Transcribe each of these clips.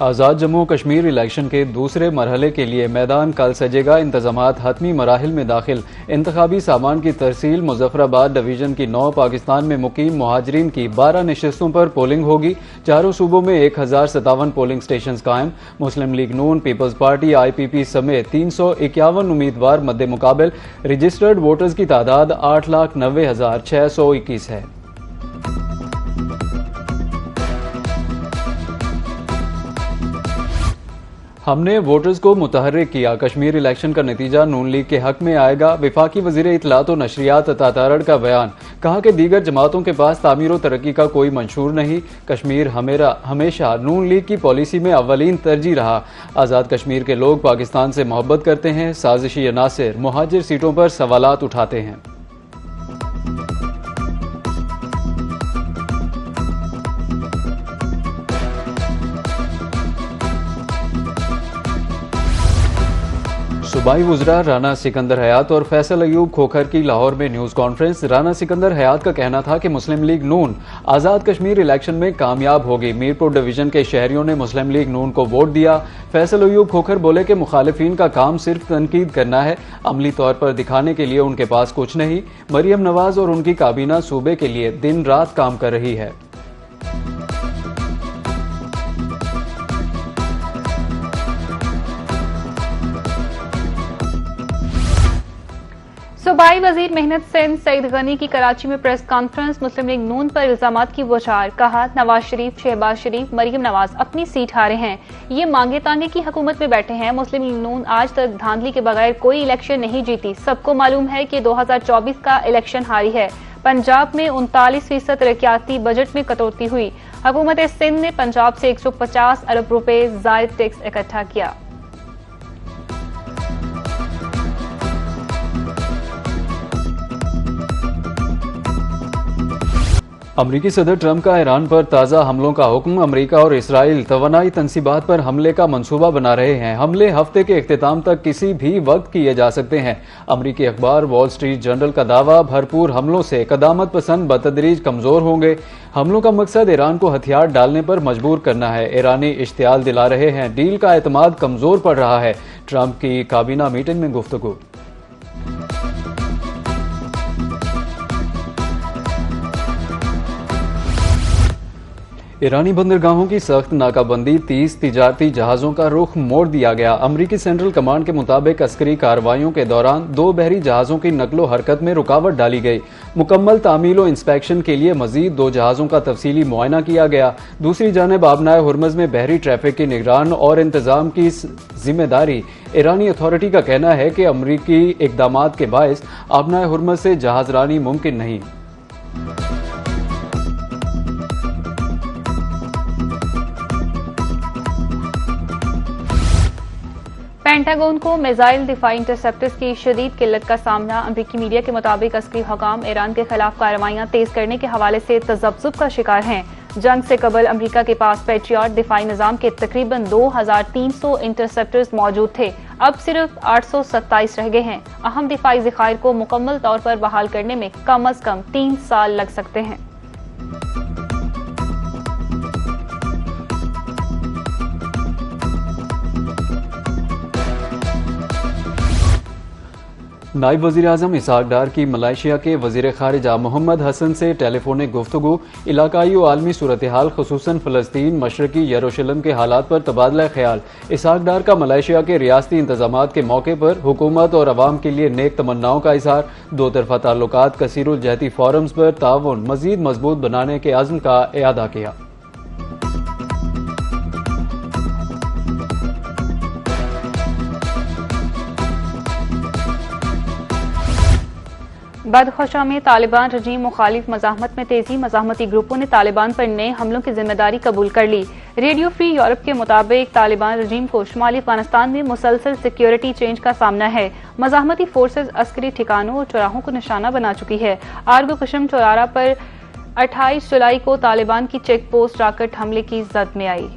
आज़ाद Jammu Kashmir election के दूसरे मरहले के लिए मैदान कल सजेगा। इंतजामात हतमी मराहिल में दाखिल। इंतखाबी सामान की तरसील। मुजफ्फराबाद डिवीजन की 9 पाकिस्तान में मुकीम मुहाजिरीन की 12 नशिस्तों पर पोलिंग होगी। चारों सूबों में 1057 पोलिंग स्टेशन कायम। मुस्लिम लीग नून, पीपल्स पार्टी, IPP समेत 351 उम्मीदवार मद्दे मुकाबल। रजिस्टर्ड वोटर्स की तादाद 8,90,621 है। हमने वोटर्स को मुतहर्रिक किया। कश्मीर इलेक्शन का नतीजा नून लीग के हक में आएगा। वफाकी वजीर इत्तलात व नशरियात अता तारड़ का बयान। कहा कि दीगर जमातों के पास तामीर व तरक्की का कोई मंशूर नहीं। कश्मीर हमेशा नून लीग की पॉलिसी में अव्वलीन तरजीह रहा। आज़ाद कश्मीर के लोग पाकिस्तान से मोहब्बत करते हैं। साजिशी अनासिर मुहाजिर सीटों पर सवालात उठाते हैं। सूबाई वुज़रा राना सिकंदर हयात और फैसल अयूब खोखर की लाहौर में न्यूज़ कॉन्फ्रेंस। राना सिकंदर हयात का कहना था कि मुस्लिम लीग नून आज़ाद कश्मीर इलेक्शन में कामयाब होगी। मीरपुर डिवीजन के शहरियों ने मुस्लिम लीग नून को वोट दिया। फैसल अयूब खोखर बोले कि मुखालिफिन का काम सिर्फ तनकीद करना है, अमली तौर पर दिखाने के लिए उनके पास कुछ नहीं। मरियम नवाज और उनकी काबीना सूबे के लिए दिन रात काम कर रही है। सूबाई वजीर मेहनत सिंह सईद गनी की कराची में प्रेस कॉन्फ्रेंस। मुस्लिम लीग नून पर इल्जामात की बौछार। कहा, नवाज शरीफ, शहबाज शरीफ, मरियम नवाज अपनी सीट हारे हैं। ये मांगे तांगे की हुकूमत में बैठे हैं। मुस्लिम लीग नून आज तक धांधली के बगैर कोई इलेक्शन नहीं जीती। सबको मालूम है कि 2024 का इलेक्शन हारी है। पंजाब में 39% तरक्याती बजट में कटौती हुई। हुकूमत सिंध ने पंजाब से 150 अरब रुपए जायद टैक्स इकट्ठा किया। अमरीकी सदर ट्रंप का ईरान पर ताज़ा हमलों का हुक्म। अमरीका और इसराइल तवानाई तनसीबात पर हमले का मंसूबा बना रहे हैं। हमले हफ्ते के इख्तिताम तक किसी भी वक्त किए जा सकते हैं। अमरीकी अखबार वॉल स्ट्रीट जर्नल का दावा, भरपूर हमलों से कदामत पसंद बतदरीज कमजोर होंगे। हमलों का मकसद ईरान को हथियार डालने पर मजबूर करना है। ईरानी इश्तियाल दिला रहे हैं। डील का एतमाद कमजोर पड़ रहा है। ट्रंप की काबीना मीटिंग में गुफ्तगू। ईरानी बंदरगाहों की सख्त नाकाबंदी। 30 तिजारती जहाजों का रुख मोड़ दिया गया। अमरीकी सेंट्रल कमांड के मुताबिक अस्करी कार्रवाइयों के दौरान 2 बहरी जहाजों की नकलो हरकत में रुकावट डाली गई। मुकम्मल तामील व इंस्पेक्शन के लिए मजीद 2 जहाजों का तफसीली मुआयना किया गया। दूसरी जानिब आबनाए हुर्मज में बहरी ट्रैफिक की निगरान और इंतजाम की जिम्मेदारी ईरानी अथॉरिटी का कहना है कि अमरीकी इकदामात के बायस आबनाए हुर्मज से जहाजरानी मुमकिन नहीं। पेंटागन को मिसाइल दिफाई इंटरसेप्टर्स की शदीद किल्लत का सामना। अमरीकी मीडिया के मुताबिक अस्करी हुकाम ईरान के खिलाफ कार्रवाइयां तेज करने के हवाले से तजब्जुब का शिकार हैं। जंग से कबल अमरीका के पास पैट्रियट दिफाई निजाम के तकरीबन 2300 इंटरसेप्टर्स मौजूद थे। अब सिर्फ 827 रह गए हैं। अहम दिफाई ज़खायर को मुकम्मल तौर पर बहाल करने में कम अज कम 3 साल लग सकते हैं। नायब वज़ीर आज़म इसहाक डार की मलेशिया के वज़ीर ख़ारिजा मोहम्मद हसन से टेलीफोनिक गुफ्तगू। इलाकाई व आलमी सूरत हाल खुसूसन फ़लस्तीन मशरकी यरूशलेम के हालात पर तबादला ख्याल। इसहाक डार का मलेशिया के रियासती इंतज़ामात के मौके पर हुकूमत और अवाम के लिए नेक तमन्नाओं का इज़हार। 2 तरफ़ा ताल्लुकात कसीरुल जहती फ़ोरम्स पर ताउन मज़ीद मजबूत बनाने के अज़्म का इआदा किया। बदख्शा में तालिबान रजीम मुखालिफ मज़ाहमत में तेजी। मज़ाहमती ग्रुपों ने तालिबान पर नए हमलों की जिम्मेदारी कबूल कर ली। रेडियो फ्री यूरोप के मुताबिक तालिबान रजीम को शुमाली अफगानिस्तान में मुसलसल सिक्योरिटी चेंज का सामना है। मज़ाहमती फोर्सेज अस्करी ठिकानों और चौराहों को निशाना बना चुकी है। आर्गो कशम चौराहा पर 28 जुलाई को तालिबान की चेक पोस्ट रॉकेट हमले की जद में आई।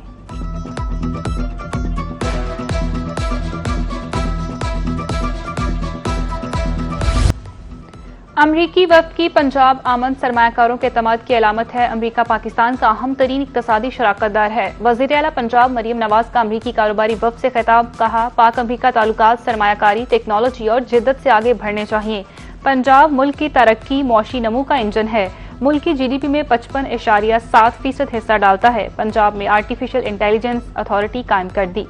अमरीकी वफ्द की पंजाब आमद सरमायाकारों के एतमाद की अलामत है। अमरीका पाकिस्तान का अहम तरीन इक्तसादी शराकतदार है। वज़ीर आला पंजाब मरियम नवाज का अमरीकी कारोबारी वफ्द से खिताब, कहा पाक अमरीका ताल्लुकात सरमायाकारी, टेक्नोलॉजी और जिद्दत से आगे बढ़ने चाहिए। पंजाब मुल्क की तरक्की, मौशी नमू का इंजन है। मुल्क की GDP में 55.7% हिस्सा डालता है। पंजाब में आर्टिफिशियल इंटेलिजेंस अथॉरिटी कायम कर दी।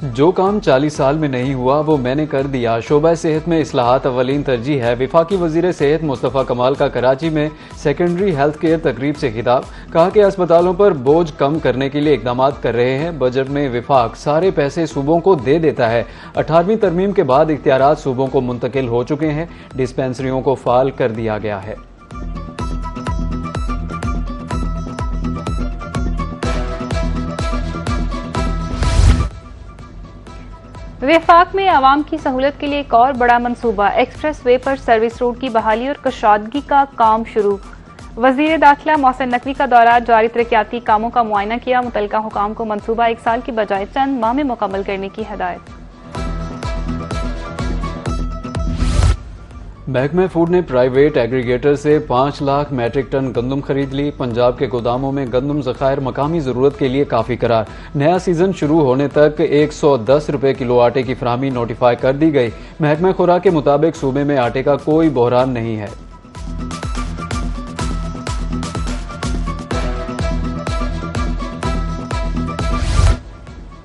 जो काम 40 साल में नहीं हुआ वो मैंने कर दिया। शोबा सेहत में इस्लाहात अवलीन तरजीह है। विफाकी वजीर सेहत मुस्तफ़ा कमाल का कराची में सेकेंडरी हेल्थ केयर तकरीब से खिताब, कहा कि अस्पतालों पर बोझ कम करने के लिए इकदाम कर रहे हैं। बजट में विफाक सारे पैसे सूबों को दे देता है। 18वीं तरमीम के बाद इख्तियारात सूबों को मुंतकिल हो चुके हैं। डिस्पेंसरियों को फाल कर दिया गया है। वफाक में आवाम की सहूलत के लिए एक और बड़ा मंसूबा, एक्सप्रेस वे पर सर्विस रूट की बहाली और कशादगी का काम शुरू। वजीर दाखिला मोहसिन नकवी का दौरा, जारी तरक्याती कामों का मुआयना किया। मुतल्लिका हुकाम को मंसूबा 1 साल की बजाय चंद माह में मुकम्मल करने की हिदायत। महकमा फूड ने प्राइवेट एग्रीगेटर से 5 लाख मैट्रिक टन गंदम खरीद ली। पंजाब के गोदामों में गंदम ज़खायर मकामी ज़रूरत के लिए काफ़ी करार। नया सीजन शुरू होने तक 110 रुपये किलो आटे की फराहमी नोटिफाई कर दी गई। महकमा खुराक के मुताबिक सूबे में आटे का कोई बहरान नहीं है।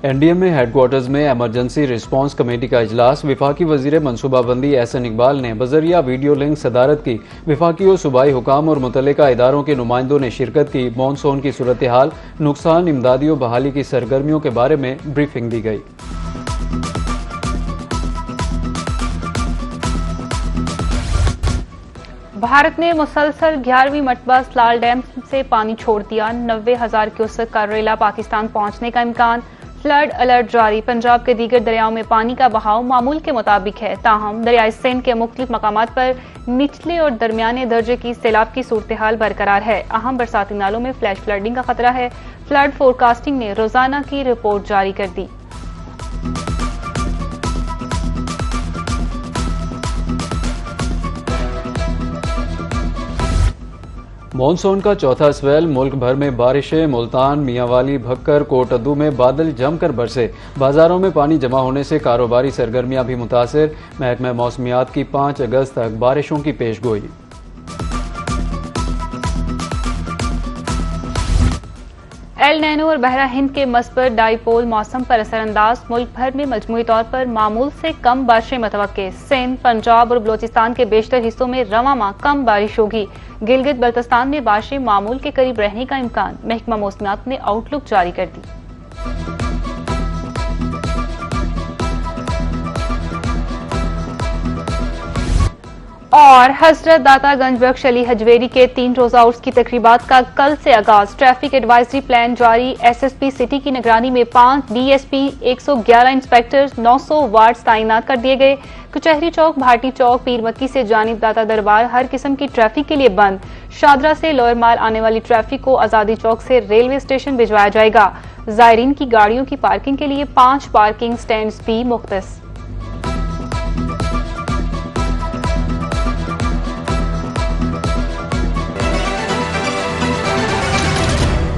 NDM में हेडक्वार्टर्स में एमरजेंसी रिस्पांस कमेटी का इजलास। विफाकी वजीर मनसूबाबंदी एहसन इकबाल ने बजरिया वीडियो लिंक सदारत की। विफाकी और सूबाई हुकाम और मुतल्लिका इदारों के नुमाइंदों ने शिरकत की। मानसून की सूरत हाल, नुकसान, इमदादी और बहाली की सरगर्मियों के बारे में ब्रीफिंग दी गई। भारत ने मुसलसल 11वीं मरतबा सलाल डैम से पानी छोड़ दिया। 90,000 क्यूसेक का रेला पाकिस्तान पहुंचने का इम्कान। फ्लड अलर्ट जारी। पंजाब के दीगर दरियाओं में पानी का बहाव मामूल के मुताबिक है। ताहम दरियाए सिंध के मुख्तलिफ मकामात पर निचले और दरमियाने दर्जे की सैलाब की सूरत हाल बरकरार है। अहम बरसाती नालों में फ्लैश फ्लडिंग का खतरा है। फ्लड फोरकास्टिंग ने रोजाना की रिपोर्ट जारी कर दी। मॉनसून का चौथा स्पेल, मुल्क भर में बारिशें। मुल्तान, मियांवाली, भक्कर, कोटअद्दू में बादल जमकर बरसे। बाजारों में पानी जमा होने से कारोबारी सरगर्मियां भी मुतासिर। महकमा मौसमियात की 5 अगस्त तक बारिशों की पेशगोई। एल नैनो और बहरा हिंद के मस्बर डाइपोल मौसम पर असरअंदाज। मुल्क भर में मजमूई तौर पर मामूल से कम बारिशें मतवक्के। सिंध, पंजाब और बलोचिस्तान के बेशतर हिस्सों में रवां माह कम बारिश होगी। गिलगित बल्तिस्तान में बारिशें मामूल के करीब रहने का इम्कान। महकमा मौसमियात ने आउटलुक जारी कर दी। और हजरत दातागंज बख्श अली हजवेरी के 3 रोजा उर्स की तकरीबात का कल से आगाज। ट्रैफिक एडवाइजरी प्लान जारी। SSP सिटी की निगरानी में 5 DSP, 111 इंस्पेक्टर्स, 900 वार्ड्स तैनात कर दिए गए। कचहरी चौक, भाटी चौक, पीर मक्की से जानिब दाता दरबार हर किस्म की ट्रैफिक के लिए बंद। शादरा से लोअर माल आने वाली ट्रैफिक को आजादी चौक से रेलवे स्टेशन भिजवाया जाएगा। जायरीन की गाड़ियों की पार्किंग के लिए 5 पार्किंग स्टैंड भी मुख्तस।